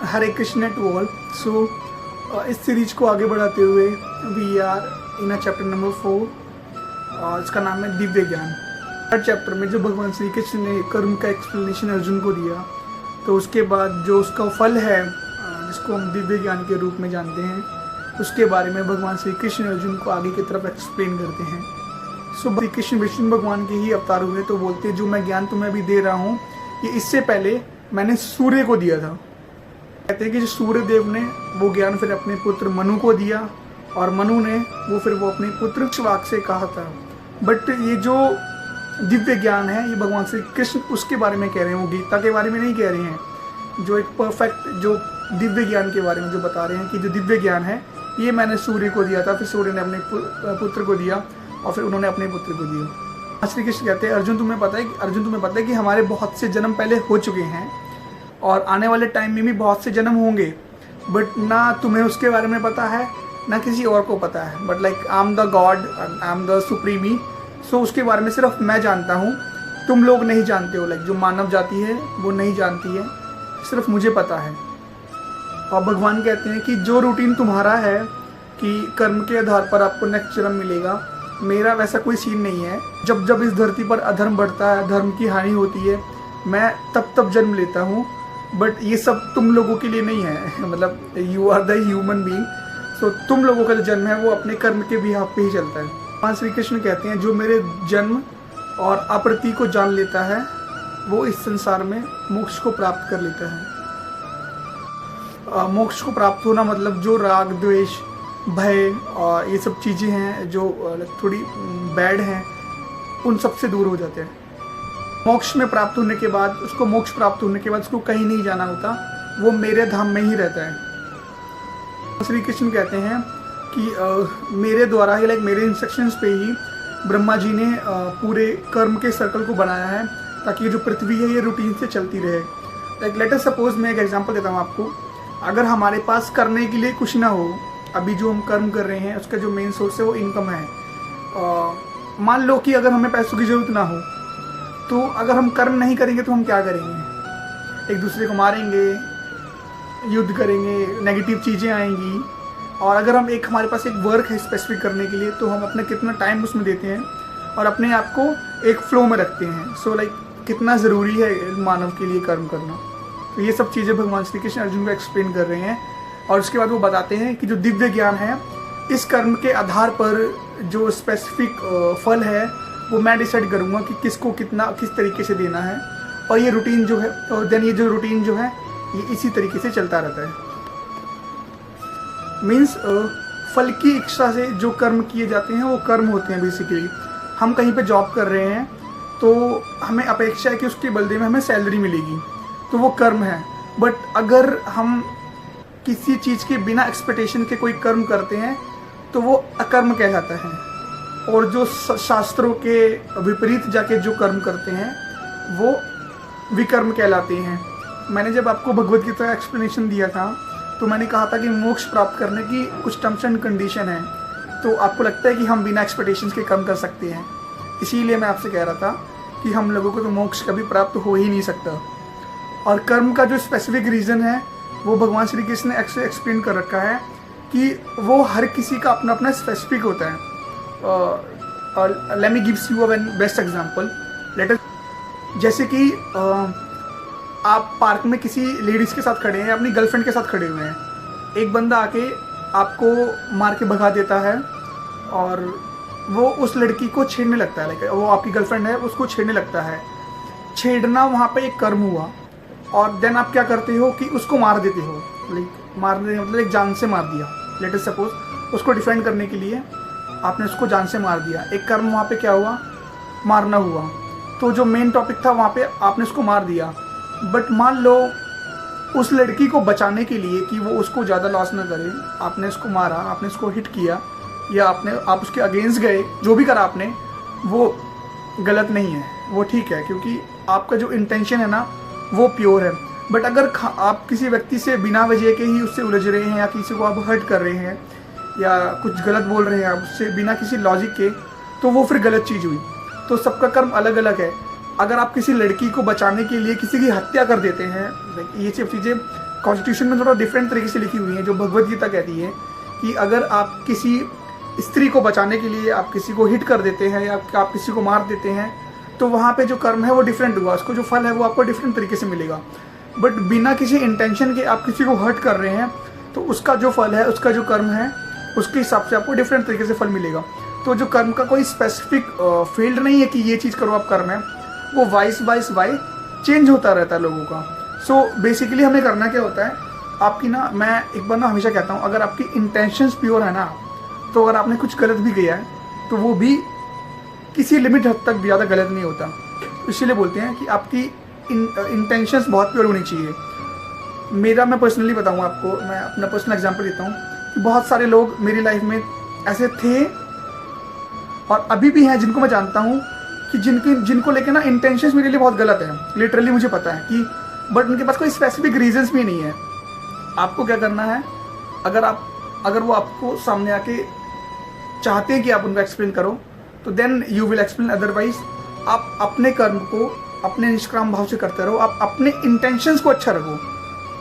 Hare Krishna at all. So इस series को आगे बढ़ाते हुए we are in chapter number 4 और इसका नाम है दिव्य ज्ञान। हर चैप्टर में जो भगवान श्री कृष्ण ने कर्म का एक्सप्लेनेशन अर्जुन को दिया, तो उसके बाद जो उसका फल है जिसको हम दिव्य ज्ञान के रूप में जानते हैं, उसके बारे में भगवान श्री कृष्ण अर्जुन को आगे की तरफ एक्सप्लेन करते हैं। सो श्री कृष्ण विष्णु भगवान के ही अवतार हुए, तो बोलते हैं जो मैं ज्ञान तुम्हें अभी दे रहा हूँ ये इससे पहले मैंने सूर्य को दिया था। कहते हैं कि जो सूर्य देव ने वो ज्ञान फिर अपने पुत्र मनु को दिया और मनु ने वो अपने पुत्र श्वाक से कहा था। बट ये जो दिव्य ज्ञान है ये भगवान श्री कृष्ण उसके बारे में कह रहे हैं, वो गीता के बारे में नहीं कह रहे हैं। जो एक परफेक्ट जो दिव्य ज्ञान के बारे में जो बता रहे हैं कि जो दिव्य ज्ञान है ये मैंने सूर्य को दिया था, फिर सूर्य ने अपने पुत्र को दिया और फिर उन्होंने अपने पुत्र को दिया। श्री कृष्ण कहते हैं अर्जुन तुम्हें पता है कि हमारे बहुत से जन्म पहले हो चुके हैं और आने वाले टाइम में भी बहुत से जन्म होंगे, बट ना तुम्हें उसके बारे में पता है ना किसी और को पता है। But like I am the god, I am the supreme, so उसके बारे में सिर्फ मैं जानता हूँ, तुम लोग नहीं जानते हो। लाइक जो मानव जाति है वो नहीं जानती है, सिर्फ मुझे पता है। और भगवान कहते हैं कि जो रूटीन तुम्हारा है कि कर्म के आधार पर आपको नेक्स्ट जन्म मिलेगा, मेरा वैसा कोई सीन नहीं है। जब जब इस धरती पर अधर्म बढ़ता है, धर्म की हानि होती है, मैं तब जन्म लेता हूँ। बट ये सब तुम लोगों के लिए नहीं है, मतलब you are the human being. So तुम लोगों का जो जन्म है वो अपने कर्म के बिहाफ पे ही चलता है। भगवान श्री कृष्ण कहते हैं जो मेरे जन्म और अप्रति को जान लेता है वो इस संसार में मोक्ष को प्राप्त कर लेता है। मोक्ष को प्राप्त होना मतलब जो राग द्वेष भय और ये सब चीज़ें हैं जो थोड़ी बैड हैं, उन सब से दूर हो जाते हैं। मोक्ष में प्राप्त होने के बाद उसको कहीं नहीं जाना होता, वो मेरे धाम में ही रहता है। श्री कृष्ण कहते हैं कि मेरे द्वारा ही लाइक मेरे इंस्ट्रक्शंस पे ही ब्रह्मा जी ने पूरे कर्म के सर्कल को बनाया है ताकि ये जो पृथ्वी है ये रूटीन से चलती रहे। लाइक लेट अस सपोज, मैं एक एग्जांपल देता हूँ आपको। अगर हमारे पास करने के लिए कुछ ना हो, अभी जो हम कर्म कर रहे हैं उसका जो मेन सोर्स है वो इनकम है। मान लो कि अगर हमें पैसों की ज़रूरत ना हो, तो अगर हम कर्म नहीं करेंगे तो हम क्या करेंगे? एक दूसरे को मारेंगे, युद्ध करेंगे, नेगेटिव चीज़ें आएंगी। और अगर हम हमारे पास एक वर्क है स्पेसिफिक करने के लिए, तो हम अपना कितना टाइम उसमें देते हैं और अपने आप को एक फ्लो में रखते हैं। सो लाइक कितना ज़रूरी है मानव के लिए कर्म करना। तो ये सब चीज़ें भगवान श्री कृष्ण अर्जुन को एक्सप्लेन कर रहे हैं। और उसके बाद वो बताते हैं कि जो दिव्य ज्ञान है, इस कर्म के आधार पर जो स्पेसिफिक फल है वो मैं डिसाइड करूँगा कि किसको कितना किस तरीके से देना है। और ये रूटीन जो है, और देन ये जो रूटीन जो है ये इसी तरीके से चलता रहता है। मीन्स फल की इच्छा से जो कर्म किए जाते हैं वो कर्म होते हैं। बेसिकली हम कहीं पे जॉब कर रहे हैं तो हमें अपेक्षा है कि उसके बदले में हमें सैलरी मिलेगी, तो वो कर्म है। बट अगर हम किसी चीज़ के बिना एक्सपेक्टेशन के कोई कर्म करते हैं तो वो अकर्म कहलाता है। और जो शास्त्रों के विपरीत जाके जो कर्म करते हैं वो विकर्म कहलाते हैं। मैंने जब आपको भगवद गीता का एक्सप्लेनेशन दिया था तो मैंने कहा था कि मोक्ष प्राप्त करने की कुछ टर्म्स एंड कंडीशन है। तो आपको लगता है कि हम बिना एक्सपेक्टेशंस के कर्म कर सकते हैं, इसीलिए मैं आपसे कह रहा था कि हम लोगों को तो मोक्ष कभी प्राप्त हो ही नहीं सकता। और कर्म का जो स्पेसिफिक रीज़न है वो भगवान श्री कृष्ण ने एक्सप्लेन कर रखा है कि वो हर किसी का अपना अपना स्पेसिफिक होता है। Let me gives you a best example. जैसे कि आप पार्क में किसी लेडीज़ के साथ खड़े हैं, अपनी गर्लफ्रेंड के साथ खड़े हुए हैं, एक बंदा आके आपको मार के भगा देता है और वो उस लड़की को छेड़ने लगता है। लाइक वो आपकी गर्लफ्रेंड है, उसको छेड़ने लगता है। छेड़ना वहाँ पे एक कर्म हुआ। और देन आप क्या करते हो कि उसको मार देते हो। लाइक मारने मतलब एक जान से मार दिया। लेट अस सपोज उसको डिफेंड करने के लिए आपने उसको जान से मार दिया। एक कर्म वहाँ पे क्या हुआ? मारना हुआ। तो जो मेन टॉपिक था वहाँ पे आपने उसको मार दिया। बट मान लो उस लड़की को बचाने के लिए कि वो उसको ज़्यादा लॉस ना करे, आपने उसको मारा, आपने उसको हिट किया या आप उसके अगेंस्ट गए, जो भी करा आपने, वो गलत नहीं है, वो ठीक है, क्योंकि आपका जो इंटेंशन है ना वो प्योर है। बट अगर आप किसी व्यक्ति से बिना वजह के ही उससे उलझ रहे हैं या किसी को आप हर्ट कर रहे हैं या कुछ गलत बोल रहे हैं आप उससे बिना किसी लॉजिक के, तो वो फिर गलत चीज़ हुई। तो सबका कर्म अलग अलग है। अगर आप किसी लड़की को बचाने के लिए किसी की हत्या कर देते हैं, ये सब चीज़ें कॉन्स्टिट्यूशन में थोड़ा डिफरेंट तरीके से लिखी हुई है, जो भगवत गीता कहती है कि अगर आप किसी स्त्री को बचाने के लिए आप किसी को हिट कर देते हैं या आप किसी को मार देते हैं, तो वहाँ पे जो कर्म है वो डिफरेंट हुआ, उसको जो फल है वो आपको डिफरेंट तरीके से मिलेगा। बट बिना किसी इंटेंशन के आप किसी को हर्ट कर रहे हैं तो उसका जो फल है, उसका जो कर्म है, उसके हिसाब से आपको डिफरेंट तरीके से फल मिलेगा। तो जो कर्म का कोई स्पेसिफिक फील्ड नहीं है कि ये चीज़ करो आप कर्म है, वो वाइस चेंज होता रहता है लोगों का। सो बेसिकली हमें करना क्या होता है, आपकी ना, मैं एक बार ना हमेशा कहता हूँ, अगर आपकी इंटेंशंस प्योर है ना, तो अगर आपने कुछ गलत भी किया है तो वो भी किसी लिमिट हद तक ज़्यादा गलत नहीं होता। इसीलिए बोलते हैं कि आपकी इंटेंशंस बहुत प्योर होनी चाहिए। मैं पर्सनली बताऊँ आपको, मैं अपना पर्सनल एग्जांपल देता हूँ कि बहुत सारे लोग मेरी लाइफ में ऐसे थे और अभी भी हैं जिनको मैं जानता हूँ कि जिनको लेके ना इंटेंशंस मेरे लिए बहुत गलत है, लिटरली मुझे पता है कि, बट उनके पास कोई स्पेसिफिक रीजंस भी नहीं है। आपको क्या करना है, अगर वो आपको सामने आके चाहते हैं कि आप उनको एक्सप्लेन करो, तो then you will explain. Otherwise आप अपने कर्म को अपने निष्काम भाव से करते रहो, आप अपने इंटेंशंस को अच्छा रखो।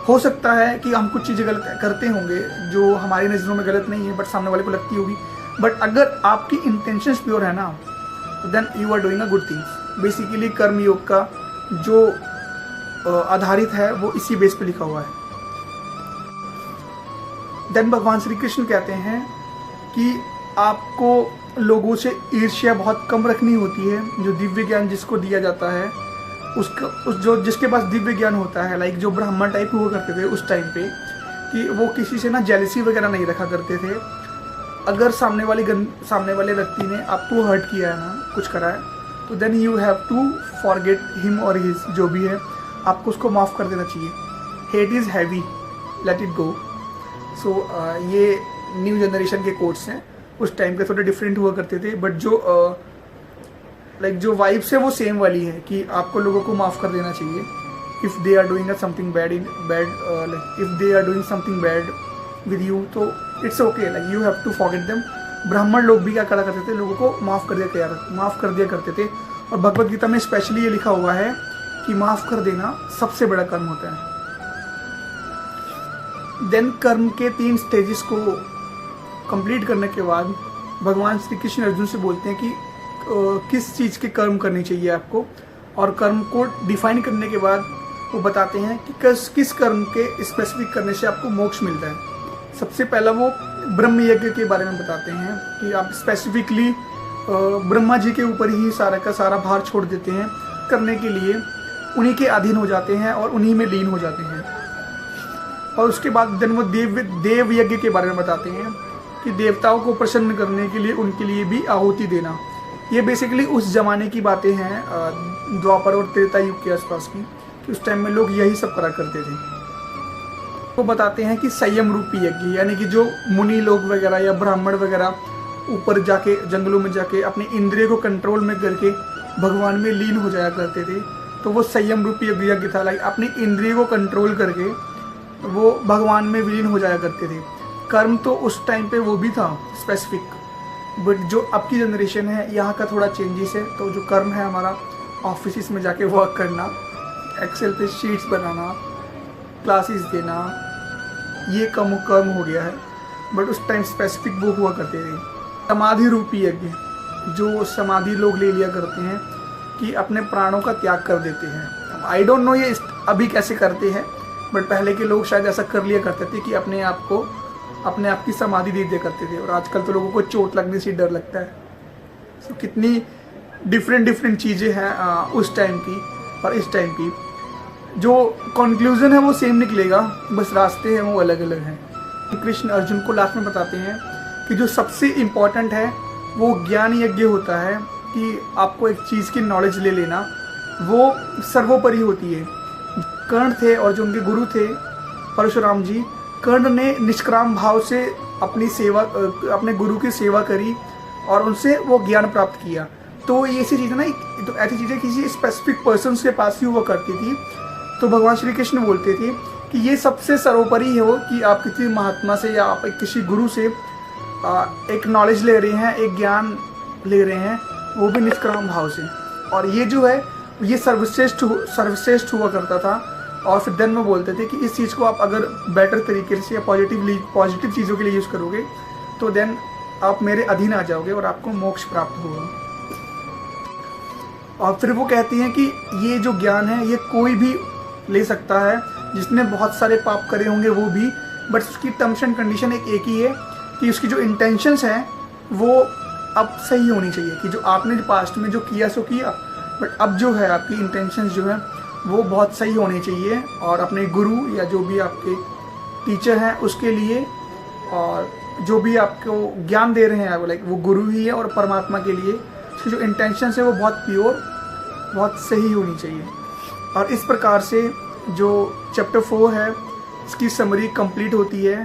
हो सकता है कि हम कुछ चीज़ें गलत करते होंगे जो हमारी नज़रों में गलत नहीं है, बट सामने वाले को लगती होगी। बट अगर आपकी इंटेंशंस प्योर है ना, तो then you are doing a good things. Basically कर्म योग का जो आधारित है वो इसी बेस पे लिखा हुआ है। देन भगवान श्री कृष्ण कहते हैं कि आपको लोगों से ईर्ष्या बहुत कम रखनी होती है। जो दिव्य ज्ञान जिसको दिया जाता है, जिसके पास दिव्य ज्ञान होता है, लाइक जो ब्राह्मण टाइप हुआ करते थे उस टाइम पे, कि वो किसी से ना जेलसी वगैरह नहीं रखा करते थे। अगर सामने वाले व्यक्ति ने आपको हर्ट किया है ना, कुछ करा है, तो then you have to forget him और हिज, जो भी है आपको उसको माफ़ कर देना चाहिए। Hate is heavy, let it go. So ये न्यू जनरेशन के कोट्स हैं, उस टाइम पे थोड़े डिफरेंट हुआ करते थे, बट जो जो वाइब्स है वो सेम वाली है कि आपको लोगों को माफ़ कर देना चाहिए if they are doing something bad if they are doing something bad with you, तो it's okay, like you have to forget them. ब्राह्मण लोग भी क्या करा करते थे, लोगों को माफ़ कर दिया करते थे। और भगवत गीता में स्पेशली ये लिखा हुआ है कि माफ़ कर देना सबसे बड़ा कर्म होता है। देन कर्म के 3 स्टेजेस को कंप्लीट करने के बाद भगवान श्री कृष्ण अर्जुन से बोलते हैं कि किस चीज़ के कर्म करनी चाहिए आपको, और कर्म को डिफाइन करने के बाद वो बताते हैं कि किस कर्म के स्पेसिफिक करने से आपको मोक्ष मिलता है। सबसे पहला वो ब्रह्म यज्ञ के बारे में बताते हैं कि आप स्पेसिफिकली ब्रह्मा जी के ऊपर ही सारा का सारा भार छोड़ देते हैं करने के लिए, उन्हीं के अधीन हो जाते हैं और उन्हीं में लीन हो जाते हैं। और उसके बाद देन वो देव यज्ञ के बारे में बताते हैं कि देवताओं को प्रसन्न करने के लिए उनके लिए भी आहुति देना। ये बेसिकली उस जमाने की बातें हैं, द्वापर और त्रेता युग के आसपास की, कि उस टाइम में लोग यही सब करा करते थे। वो बताते हैं कि संयम रूपी यज्ञ, यानी कि जो मुनि लोग वगैरह या ब्राह्मण वगैरह ऊपर जाके जंगलों में जाके अपने इंद्रिय को कंट्रोल में करके भगवान में लीन हो जाया करते थे, तो वो संयम रूपी यज्ञ था। लाइक अपनी इंद्रिय को कंट्रोल करके वो भगवान में विलीन हो जाया करते थे। कर्म तो उस टाइम पे वो भी था स्पेसिफिक, बट जो अब की जनरेशन है यहाँ का थोड़ा चेंजेस है। तो जो कर्म है हमारा, ऑफिस में जाके वर्क करना, एक्सेल पे शीट्स बनाना, क्लासेस देना, ये कर्म हो गया है। बट उस टाइम स्पेसिफिक वो हुआ करते थे समाधि रूपी यज्ञ, जो समाधि लोग ले लिया करते हैं कि अपने प्राणों का त्याग कर देते हैं। आई डोंट नो ये अभी कैसे करते हैं, बट पहले के लोग शायद ऐसा कर लिया करते थे कि अपने आप की समाधि दे दिया करते थे। और आजकल तो लोगों को चोट लगने से डर लगता है। तो कितनी डिफरेंट चीज़ें हैं उस टाइम की और इस टाइम की। जो कंक्लूजन है वो सेम निकलेगा, बस रास्ते हैं वो अलग अलग हैं। कृष्ण अर्जुन को लास्ट में बताते हैं कि जो सबसे इम्पॉर्टेंट है वो ज्ञान यज्ञ होता है, कि आपको एक चीज़ की नॉलेज ले लेना, वो सर्वोपरि होती है। कर्ण थे और जो उनके गुरु थे परशुराम जी, कर्ण ने निष्काम भाव से अपने गुरु की सेवा करी और उनसे वो ज्ञान प्राप्त किया। तो ये ऐसी चीज़ें ना, तो ऐसी चीज़ें किसी स्पेसिफिक पर्सन के पास ही हुआ करती थी। तो भगवान श्री कृष्ण बोलते थे कि ये सबसे सर्वोपरि हो कि आप किसी महात्मा से या आप किसी गुरु से एक नॉलेज ले रहे हैं, एक ज्ञान ले रहे हैं, वो भी निष्काम भाव से। और ये जो है ये सर्वश्रेष्ठ हुआ करता था। और फिर देन वो बोलते थे कि इस चीज़ को आप अगर बेटर तरीके से या पॉजिटिव चीज़ों के लिए यूज़ करोगे तो देन आप मेरे अधीन आ जाओगे और आपको मोक्ष प्राप्त होगा। और फिर वो कहती हैं कि ये जो ज्ञान है ये कोई भी ले सकता है, जिसने बहुत सारे पाप करे होंगे वो भी, बट उसकी टर्म्स एंड कंडीशन एक ही है कि उसकी जो इंटेंशंस हैं वो अब सही होनी चाहिए, कि जो आपने पास्ट में जो किया सो किया, बट अब जो है आपकी इंटेंशंस जो है वो बहुत सही होनी चाहिए, और अपने गुरु या जो भी आपके टीचर हैं उसके लिए, और जो भी आपको ज्ञान दे रहे हैं लाइक वो गुरु ही है, और परमात्मा के लिए उसकी जो इंटेंशंस है वो बहुत प्योर, बहुत सही होनी चाहिए। और इस प्रकार से जो चैप्टर 4 है इसकी समरी कंप्लीट होती है।